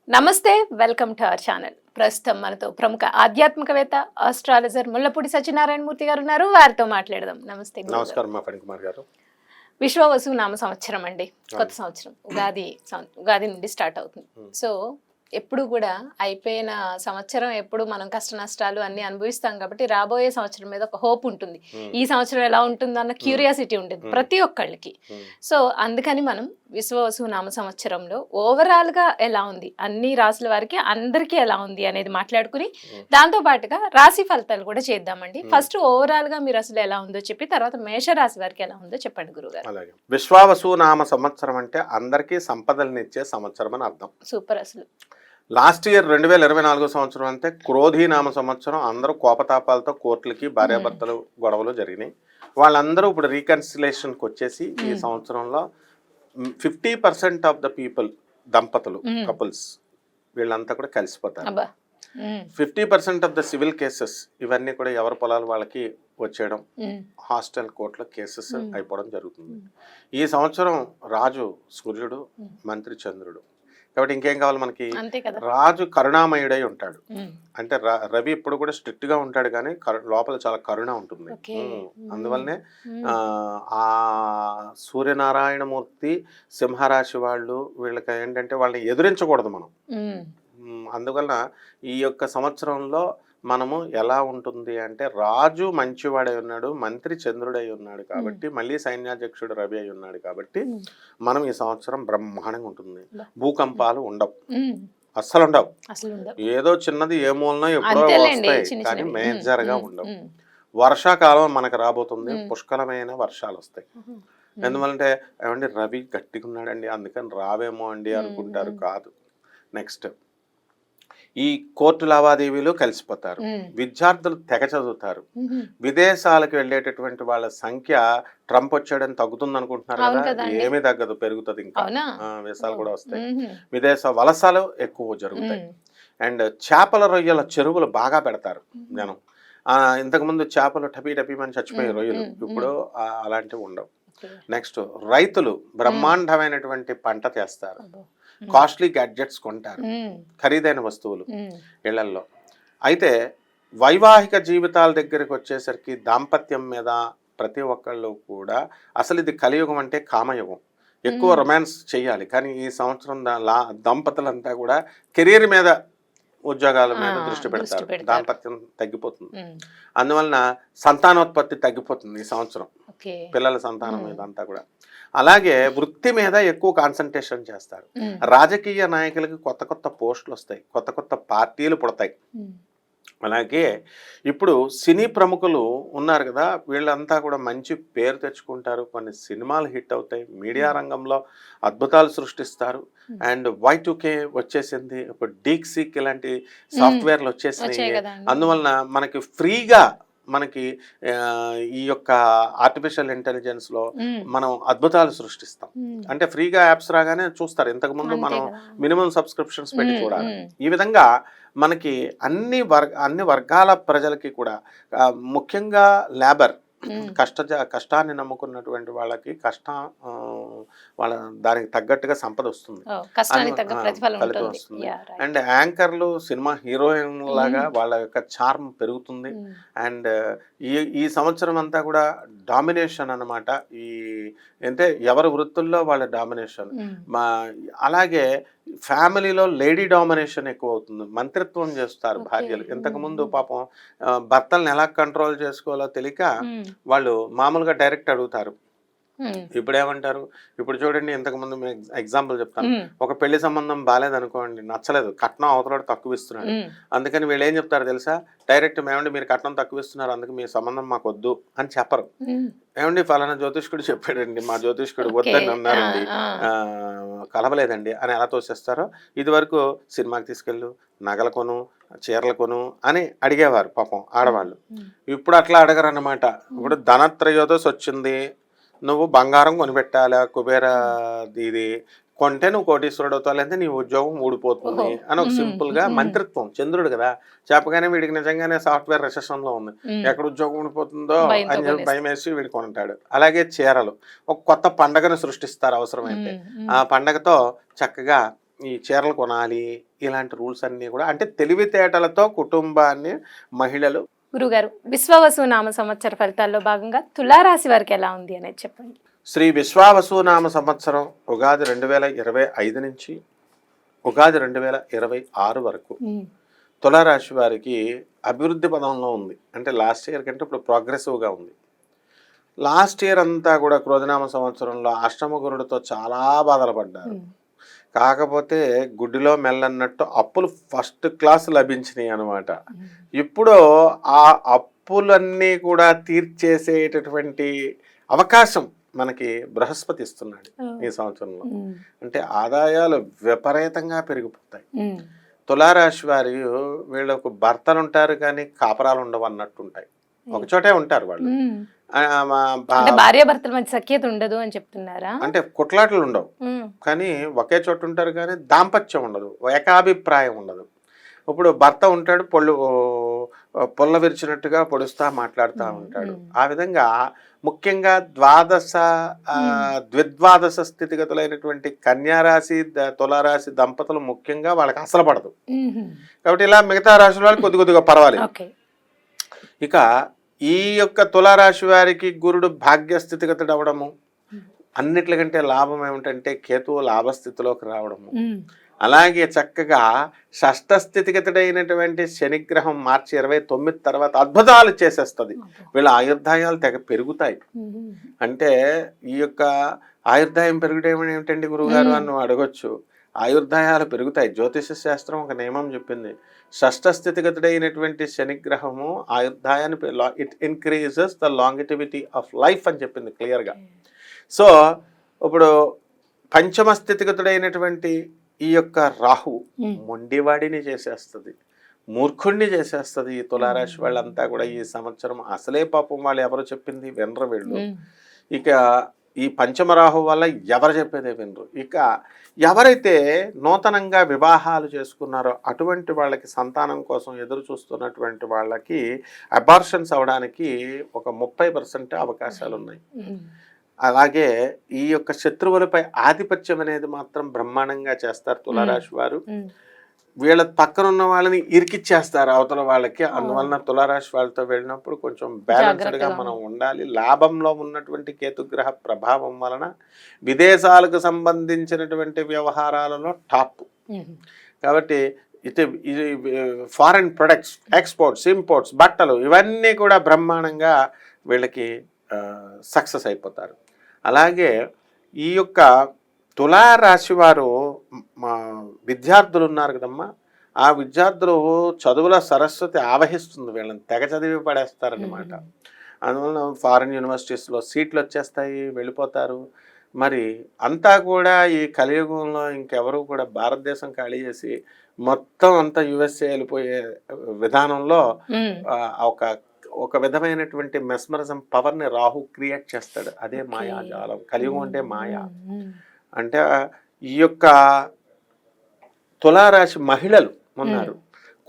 నమస్తే, welcome to our channel. ప్రస్తుతం మనతో ప్రముఖ ఆధ్యాత్మికవేత్త, ఆస్ట్రాలజర్ ముల్లపూడి సత్యనారాయణ మూర్తి గారు ఉన్నారు. వారితో మాట్లాడదాం. నమస్తే గురుగారు. నమస్కారం మా ఫణికుమార్ గారు. విశ్వవసు నామ సంవత్సరం అండి, కొత్త సంవత్సరం ఉగాది నుండి స్టార్ట్ అవుతుంది. సో ఎప్పుడు కూడా అయిపోయిన సంవత్సరం ఎప్పుడు మనం కష్ట నష్టాలు అన్ని అనుభవిస్తాం కాబట్టి రాబోయే సంవత్సరం మీద ఒక హోప్ ఉంటుంది. ఈ సంవత్సరం ఎలా ఉంటుంది అన్న క్యూరియాసిటీ ఉంటుంది ప్రతి ఒక్కళ్ళకి. సో అందుకని మనం విశ్వవసు నామ సంవత్సరంలో ఓవరాల్ గా ఎలా ఉంది, అన్ని రాసుల వారికి అందరికీ ఎలా ఉంది అనేది మాట్లాడుకుని దాంతో పాటుగా రాశి ఫలితాలు కూడా చేద్దామండి. ఫస్ట్ ఓవరాల్ గా మీరు అసలు ఎలా ఉందో చెప్పి తర్వాత మేషరాశి వారికి ఎలా ఉందో చెప్పండి గురుగారు. అలాగే విశ్వావసు నామ సంవత్సరం అంటే అందరికీ సంపదలనిచ్చే సంవత్సరం అని అర్థం. సూపర్. అసలు లాస్ట్ ఇయర్ 2024 సంవత్సరం అంటే క్రోధి నామ సంవత్సరం. అందరూ కోపతాపాలతో కోర్టులకి భార్యాభర్తలు గొడవలు జరిగినాయి. వాళ్ళందరూ ఇప్పుడు రీకన్సిలేషన్కి వచ్చేసి ఈ సంవత్సరంలో 50% ఆఫ్ ద పీపుల్, దంపతులు, కపుల్స్ వీళ్ళంతా కూడా కలిసిపోతారు. 50% ఆఫ్ ద సివిల్ కేసెస్ ఇవన్నీ కూడా ఎవరి పొలాలు వాళ్ళకి వచ్చేయడం, హాస్టల్ కోర్టులో కేసెస్ అయిపోవడం జరుగుతుంది. ఈ సంవత్సరం రాజు సూర్యుడు, మంత్రి చంద్రుడు. కాబట్టి ఇంకేం కావాలి మనకి? రాజు కరుణామయుడై ఉంటాడు. అంటే రవి ఇప్పుడు కూడా స్ట్రిక్ట్ గా ఉంటాడు కానీ లోపల చాలా కరుణ ఉంటుంది. అందువల్లనే ఆ సూర్యనారాయణమూర్తి సింహరాశి వాళ్ళు, వీళ్ళకి ఏంటంటే వాళ్ళని ఎదురించకూడదు మనం. అందువలన ఈ యొక్క సంవత్సరంలో మనము ఎలా ఉంటుంది అంటే రాజు మంచివాడై ఉన్నాడు, మంత్రి చంద్రుడై ఉన్నాడు కాబట్టి, మళ్ళీ సైన్యాధ్యక్షుడు రవి అయి ఉన్నాడు కాబట్టి మనం ఈ సంవత్సరం బ్రహ్మాండంగా ఉంటుంది. భూకంపాలు ఉండవు, అస్సలు ఉండవు. ఏదో చిన్నది ఏ మూలనో ఎప్పుడో వస్తాయి కానీ మేజర్ గా ఉండవు. వర్షాకాలం మనకు రాబోతుంది, పుష్కలమైన వర్షాలు వస్తాయి. ఎందువల్లంటే ఏమండి రవి గట్టిగా ఉన్నాడండి అందుకని రావేమో అండి అనుకుంటారు, కాదు. నెక్స్ట్ ఈ కోర్టు లావాదేవీలు కలిసిపోతారు, విద్యార్థులు తెగ చదువుతారు, విదేశాలకు వెళ్ళేటటువంటి వాళ్ళ సంఖ్య ట్రంప్ వచ్చాడని తగ్గుతుంది అనుకుంటున్నారు కదా, ఏమీ తగ్గదు, పెరుగుతుంది. ఇంకా వీసాలు కూడా వస్తాయి, విదేశ వలసలు ఎక్కువ జరుగుతాయి. అండ్ చేపల రొయ్యల చెరువులు బాగా పెడతారు జనం. ఇంతకుముందు చేపలు టపీమని చచ్చిపోయే రొయ్యలు, ఇప్పుడు అలాంటివి ఉండవు. నెక్స్ట్ రైతులు బ్రహ్మాండమైనటువంటి పంట చేస్తారు, కాస్ట్లీ గ్యాడ్జెట్స్ కొంటారు, ఖరీదైన వస్తువులు ఇళ్లల్లో. అయితే వైవాహిక జీవితాల దగ్గరికి వచ్చేసరికి దాంపత్యం మీద ప్రతి ఒక్కళ్ళు కూడా అసలు ఇది కలియుగం అంటే కామయుగం. ఎక్కువ రొమాన్స్ చేయాలి కానీ ఈ సంవత్సరం దంపతులంతా కూడా కెరీర్ మీద, ఉద్యోగాల మీద దృష్టి పెడతారు. దాంపత్యం తగ్గిపోతుంది. అందువలన సంతానోత్పత్తి తగ్గిపోతుంది ఈ సంవత్సరం, పిల్లల సంతానం మీద అంతా కూడా. అలాగే వృత్తి మీద ఎక్కువ కాన్సన్ట్రేషన్ చేస్తారు. రాజకీయ నాయకులకి కొత్త కొత్త పోస్టులు వస్తాయి, కొత్త కొత్త పార్టీలు పుడతాయి. అలాగే ఇప్పుడు సినీ ప్రముఖులు ఉన్నారు కదా, వీళ్ళంతా కూడా మంచి పేరు తెచ్చుకుంటారు, కొన్ని సినిమాలు హిట్ అవుతాయి, మీడియా రంగంలో అద్భుతాలు సృష్టిస్తారు. అండ్ Y2K వచ్చేసింది, ఇప్పుడు డీక్సీక్ ఇలాంటి సాఫ్ట్వేర్లు వచ్చేసినాయి. అందువలన మనకి ఫ్రీగా మనకి ఈ యొక్క ఆర్టిఫిషియల్ ఇంటెలిజెన్స్ లో మనం అద్భుతాలు సృష్టిస్తాం. అంటే ఫ్రీగా యాప్స్ రాగానే చూస్తారు, ఇంతకు ముందు మనం మినిమం సబ్స్క్రిప్షన్స్ పెట్టి చూడాలి. ఈ విధంగా మనకి అన్ని వర్గాల ప్రజలకి కూడా, ముఖ్యంగా లేబర్, కష్టాన్ని నమ్ముకున్నటువంటి వాళ్ళకి వాళ్ళ దానికి తగ్గట్టుగా సంపద వస్తుంది, ఫలితం వస్తుంది. అండ్ యాంకర్లు, సినిమా హీరోయిన్ లాగా వాళ్ళ యొక్క చార్మ్ పెరుగుతుంది. అండ్ ఈ సంవత్సరం అంతా కూడా డామినేషన్ అన్నమాట. అంటే ఎవరి వృత్తుల్లో వాళ్ళ డామినేషన్. అలాగే ఫ్యామిలీలో లేడీ డామినేషన్ ఎక్కువ అవుతుంది, మంత్రిత్వం చేస్తారు భార్యలు. ఇంతకుముందు పాపం భర్తలను ఎలా కంట్రోల్ చేసుకోవాలో తెలియక వాళ్ళు మామూలుగా డైరెక్ట్ అడుగుతారు. ఇప్పుడు ఏమంటారు, ఇప్పుడు చూడండి, ఇంతకుముందు ఎగ్జాంపుల్ చెప్తాను. ఒక పెళ్లి సంబంధం బాగాలేదనుకోండి, నచ్చలేదు, కట్నం అవతల తక్కువ ఇస్తున్నాడు, అందుకని వీళ్ళు ఏం చెప్తారు తెలుసా, డైరెక్ట్ ఏమండి మీరు కట్నం తక్కువ ఇస్తున్నారు అందుకు మీ సంబంధం మాకు వద్దు అని చెప్పరు. ఏమండి ఫలానా జ్యోతిష్కుడు చెప్పాడండి, మా జ్యోతిష్కుడు వద్దని అన్నారండి, కలవలేదండి అని ఎలా తోసేస్తారో. ఇది వరకు సినిమాకి తీసుకెళ్ళు, నగల కొను, చీరలు కొను అని అడిగేవారు పాపం ఆడవాళ్ళు. ఇప్పుడు అట్లా అడగరు అన్నమాట. ఇప్పుడు ధనత్రయోదశి వచ్చింది, నువ్వు బంగారం కొనిపెట్టాలా, కుబేర ఇది కొంటే నువ్వు కోటీశ్వరుడు అవుతావు, లేదంటే నీ ఉద్యోగం ఊడిపోతుంది అని ఒక సింపుల్ గా మంత్రిత్వం. చంద్రుడు కదా చెప్పగానే వీడికి నిజంగానే సాఫ్ట్వేర్ రిసెషన్ లో ఉంది, ఎక్కడ ఉద్యోగం ఊడిపోతుందో అని చెప్పి భయం వేసి వీడు కొంటాడు. అలాగే చీరలు, ఒక కొత్త పండగను సృష్టిస్తారు అవసరమైతే. ఆ పండగతో చక్కగా ఈ చీరలు కొనాలి ఇలాంటి రూల్స్ అన్నీ కూడా అంటే తెలివితేటలతో కుటుంబాన్ని మహిళలు. గురుగారు, విశ్వావసు నామ సంవత్సర ఫలితాల్లో భాగంగా తులారాశి వారికి ఎలా ఉంది అనేది చెప్పండి. శ్రీ విశ్వావసు నామ సంవత్సరం ఉగాది 2025 నుంచి ఉగాది 2026 వరకు తులారాశి వారికి అభివృద్ధి పదంలో ఉంది. అంటే లాస్ట్ ఇయర్ కంటే ఇప్పుడు ప్రోగ్రెసివ్గా ఉంది. లాస్ట్ ఇయర్ అంతా కూడా క్రోధనామ సంవత్సరంలో అష్టమ గురుడితో చాలా బాధలు పడ్డారు. కాకపోతే గుడ్డిలో మెల్లన్నట్టు అప్పులు ఫస్ట్ క్లాస్ లభించినాయి అన్నమాట. ఇప్పుడు ఆ అప్పులన్నీ కూడా తీర్చేసేటటువంటి అవకాశం మనకి బృహస్పతి ఇస్తున్నాడు ఈ సంవత్సరంలో. అంటే ఆదాయాలు విపరీతంగా పెరిగిపోతాయి. తులారాశి వారి వీళ్ళకు భర్తలు ఉంటారు కానీ కాపరాలు ఉండవు అన్నట్టు ఉంటాయి. ఒకచోటే ఉంటారు వాళ్ళు. భార్యాభర్తల మధ్య సఖ్యత ఉండదు అని చెప్తున్నారా? అంటే కొట్లాటలు ఉండవు కానీ ఒకే చోట ఉంటారు కానీ దాంపత్యం ఉండదు, ఏకాభిప్రాయం ఉండదు. ఇప్పుడు భర్త ఉంటాడు, పొల్ల విరిచినట్టుగా పొడుస్తా మాట్లాడుతూ ఉంటాడు. ఆ విధంగా ముఖ్యంగా ద్విద్వాదశ స్థితిగతులైనటువంటి కన్యారాశి తులారాశి దంపతులు ముఖ్యంగా వాళ్ళకి అసలు పడదు. కాబట్టి ఇలా మిగతా రాశుల వాళ్ళకి కొద్దిగా పర్వాలేదు. ఇక ఈ యొక్క తులారాశి వారికి గురుడు భాగ్య స్థితిగతుడు అవడము, అన్నిట్లకంటే లాభం ఏమిటంటే కేతువు లాభస్థితిలోకి రావడము, అలాగే చక్కగా షష్ఠ స్థితిగతుడైనటువంటి శనిగ్రహం మార్చి 29 తర్వాత అద్భుతాలు చేసేస్తుంది. వీళ్ళ ఆయుర్దాయాలు తెగ పెరుగుతాయి. అంటే ఈ యొక్క ఆయుర్దాయం పెరుగుటం ఏమిటండి గురువుగారు అని అడగొచ్చు. ఆయుర్దాయాలు పెరుగుతాయి. జ్యోతిష శాస్త్రం ఒక నియమం చెప్పింది, షష్ఠ స్థితిగతుడైనటువంటి శనిగ్రహము ఆయుర్దాయాన్ని it increases the longevity of life అని చెప్పింది క్లియర్గా. సో ఇప్పుడు పంచమ స్థితిగతుడైనటువంటి ఈ యొక్క రాహు మొండివాడిని చేసేస్తుంది, మూర్ఖుణ్ణి చేసేస్తుంది. ఈ తులారాశి వాళ్ళంతా కూడా ఈ సంవత్సరం అసలే పాపం వాళ్ళు ఎవరు చెప్పింది వినరు వీళ్ళు. ఇక ఈ పంచమరాహు వల్ల ఎవరు చెప్పేదే వినరు. ఇక ఎవరైతే నూతనంగా వివాహాలు చేసుకున్నారో అటువంటి వాళ్ళకి సంతానం కోసం ఎదురు చూస్తున్నటువంటి వాళ్ళకి అబార్షన్స్ అవడానికి ఒక 30% అవకాశాలు ఉన్నాయి. అలాగే ఈ యొక్క శత్రువులపై ఆధిపత్యం అనేది మాత్రం బ్రహ్మాండంగా చేస్తారు తులారాశి వారు. వీళ్ళ పక్కన ఉన్న వాళ్ళని ఇరికిచ్చేస్తారు అవతల వాళ్ళకి. అందువలన తులారాశి వాళ్ళతో వెళ్ళినప్పుడు కొంచెం బ్యాలెన్స్డ్గా మనం ఉండాలి. లాభంలో ఉన్నటువంటి కేతుగ్రహ ప్రభావం వలన విదేశాలకు సంబంధించినటువంటి వ్యవహారాలలో టాప్. కాబట్టి ఇది ఫారిన్ ప్రొడక్ట్స్, ఎక్స్పోర్ట్స్, ఇంపోర్ట్స్, బట్టలు ఇవన్నీ కూడా బ్రహ్మాండంగా వీళ్ళకి సక్సెస్ అయిపోతారు. అలాగే ఈ యొక్క తులారాశి వారు విద్యార్థులు ఉన్నారు కదమ్మా, ఆ విద్యార్థులు చదువుల సరస్వతి ఆవహిస్తుంది, వీళ్ళని తెగ చదివి పడేస్తారనమాట. అందువలన ఫారిన్ యూనివర్సిటీస్లో సీట్లు వచ్చేస్తాయి, వెళ్ళిపోతారు. మరి అంతా కూడా ఈ కలియుగంలో ఇంకెవరు కూడా భారతదేశం ఖాళీ చేసి మొత్తం అంతా యుఎస్ఏ వెళ్ళిపోయే విధానంలో ఒక విధమైనటువంటి మెస్మరిజం పవర్ని రాహు క్రియేట్ చేస్తాడు. అదే మాయాజాలం. కలియుగం అంటే మాయా. అంటే ఈ యొక్క తులారాశి మహిళలు ఉన్నారు,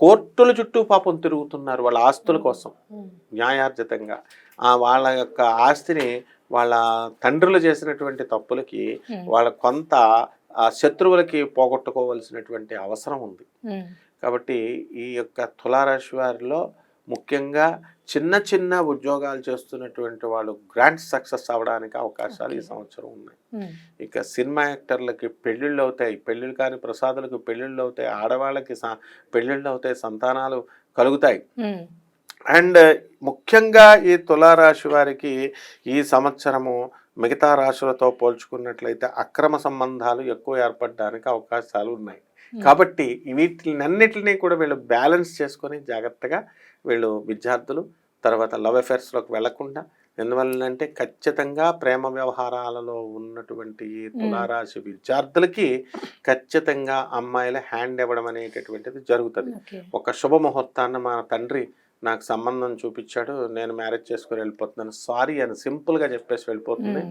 కోర్టుల చుట్టూ పాపం తిరుగుతున్నారు వాళ్ళ ఆస్తుల కోసం న్యాయార్జితంగా. వాళ్ళ యొక్క ఆస్తిని వాళ్ళ తండ్రులు చేసినటువంటి తప్పులకి వాళ్ళ కొంత శత్రువులకి పోగొట్టుకోవలసినటువంటి అవసరం ఉంది. కాబట్టి ఈ యొక్క తులారాశి వారిలో ముఖ్యంగా చిన్న చిన్న ఉద్యోగాలు చేస్తున్నటువంటి వాళ్ళు గ్రాండ్ సక్సెస్ అవ్వడానికి అవకాశాలు ఈ సంవత్సరం ఉన్నాయి. ఇక సినిమా యాక్టర్లకి పెళ్ళిళ్ళు అవుతాయి, పెళ్ళిళ్ళు కాని ప్రసాదులకు పెళ్ళిళ్ళు అవుతాయి, ఆడవాళ్ళకి పెళ్ళిళ్ళు అవుతాయి, సంతానాలు కలుగుతాయి. అండ్ ముఖ్యంగా ఈ తులారాశి వారికి ఈ సంవత్సరము మిగతా రాశులతో పోల్చుకున్నట్లయితే అక్రమ సంబంధాలు ఎక్కువ ఏర్పడడానికి అవకాశాలు ఉన్నాయి. కాబట్టి వీటినన్నిటినీ కూడా వీళ్ళు బ్యాలెన్స్ చేసుకొని జాగ్రత్తగా వీళ్ళు విద్యార్థులు తర్వాత లవ్ అఫేర్స్లోకి వెళ్లకుండా, ఎందువల్లంటే ఖచ్చితంగా ప్రేమ వ్యవహారాలలో ఉన్నటువంటి తులారాశి విద్యార్థులకి ఖచ్చితంగా అమ్మాయిల హ్యాండ్ ఇవ్వడం అనేటటువంటిది జరుగుతుంది. ఒక శుభముహూర్తాన్ని మా తండ్రి నాకు సంబంధం చూపించాడు, నేను మ్యారేజ్ చేసుకుని వెళ్ళిపోతున్నాను, సారీ అని సింపుల్గా చెప్పేసి వెళ్ళిపోతుంది.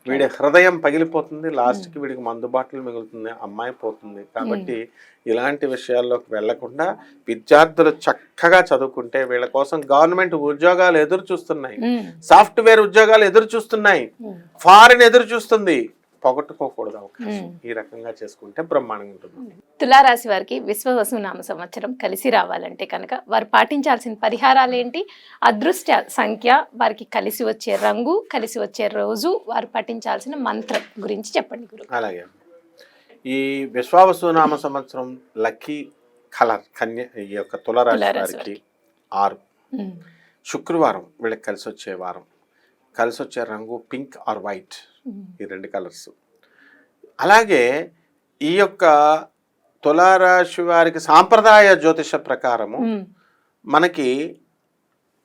వీడి హృదయం పగిలిపోతుంది, లాస్ట్కి వీడికి మందు బాటలు మిగులుతుంది, అమ్మాయి పోతుంది. కాబట్టి ఇలాంటి విషయాల్లోకి వెళ్లకుండా విద్యార్థులు చక్కగా చదువుకుంటే వీళ్ళ కోసం గవర్నమెంట్ ఉద్యోగాలు ఎదురు చూస్తున్నాయి, సాఫ్ట్వేర్ ఉద్యోగాలు ఎదురు చూస్తున్నాయి, ఫారిన్ ఎదురు చూస్తుంది. పోగొట్టుకోకూడదు అవకాశం. ఈ రకంగా చేసుకుంటే బ్రహ్మాండంగా ఉంటుంది. తులారాశి వారికి విశ్వవసునామ సంవత్సరం కలిసి రావాలంటే కనుక వారు పాటించాల్సిన పరిహారాలు ఏంటి, అదృష్ట సంఖ్య, వారికి కలిసి వచ్చే రంగు, కలిసి వచ్చే రోజు, వారు పాటించాల్సిన మంత్రం గురించి చెప్పండి గురు. అలాగే ఈ విశ్వావసునామ సంవత్సరం లక్కీ కలర్ ఈ యొక్క తులారాశి వారికి 6. శుక్రవారం వీళ్ళకి కలిసి వచ్చే వారం, కలిసి వచ్చే రంగు పింక్ ఆర్ వైట్, ఈ 2 కలర్స్. అలాగే ఈ యొక్క తులారాశి వారికి సాంప్రదాయ జ్యోతిష ప్రకారము మనకి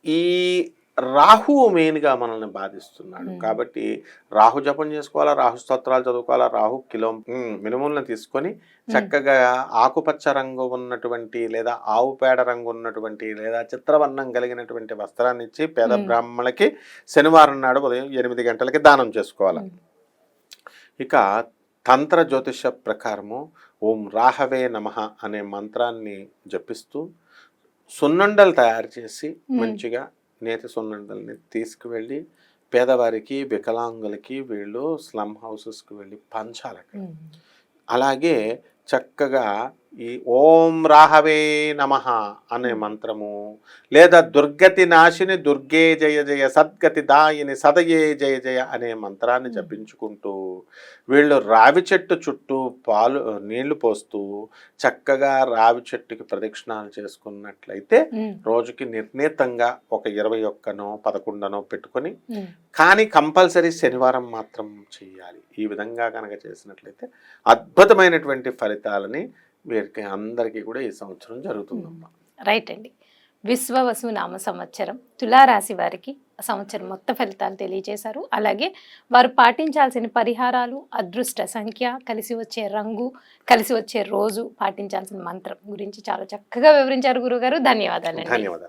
ఈ రాహువు మెయిన్గా మనల్ని బాధిస్తున్నాడు కాబట్టి రాహు జపం చేసుకోవాలా, రాహు స్తోత్రాలు చదువుకోవాలా, రాహు కిలో మినుములను తీసుకొని చక్కగా ఆకుపచ్చ రంగు ఉన్నటువంటి లేదా ఆవు పేడ రంగు ఉన్నటువంటి లేదా చిత్రవర్ణం కలిగినటువంటి వస్త్రాన్ని ఇచ్చి పేద బ్రాహ్మణులకి శనివారం నాడు ఉదయం 8 గంటలకి దానం చేసుకోవాలి. ఇక తంత్ర జ్యోతిష ప్రకారము ఓం రాహవే నమః అనే మంత్రాన్ని జపిస్తూ సున్నుండలు తయారు చేసి మంచిగా నేతి సున్నుండల్ని తీసుకువెళ్ళి పేదవారికి, వికలాంగులకి వీళ్ళు స్లమ్ హౌసెస్కి వెళ్ళి పంచాలట. అలాగే చక్కగా ఈ ఓం రాహవే నమః అనే మంత్రము లేదా దుర్గతి నాశిని దుర్గే జయ జయ సద్గతి దాయిని సదయే జయ జయ అనే మంత్రాన్ని జపించుకుంటూ వీళ్ళు రావి చెట్టు చుట్టూ నీళ్లు పోస్తూ చక్కగా రావి చెట్టుకి ప్రదక్షిణాలు చేసుకున్నట్లయితే రోజుకి నిర్ణీతంగా ఒక 21నో 11నో పెట్టుకొని కానీ కంపల్సరీ శనివారం మాత్రం చేయాలి. ఈ విధంగా కనుక చేసినట్లయితే అద్భుతమైనటువంటి ఫలితాలని వీరికి అందరికీ కూడా ఈ సంవత్సరం జరుగుతుందమ్మా. రైట్ అండి. విశ్వవసు నామ సంవత్సరం తులారాశి వారికి సంవత్సరం మొత్తం ఫలితాలు తెలియజేశారు. అలాగే వారు పాటించాల్సిన పరిహారాలు, అదృష్ట సంఖ్య, కలిసి వచ్చే రంగు, కలిసి వచ్చే రోజు, పాటించాల్సిన మంత్రం గురించి చాలా చక్కగా వివరించారు గురుగారు. ధన్యవాదాలు. ధన్యవాదాలు.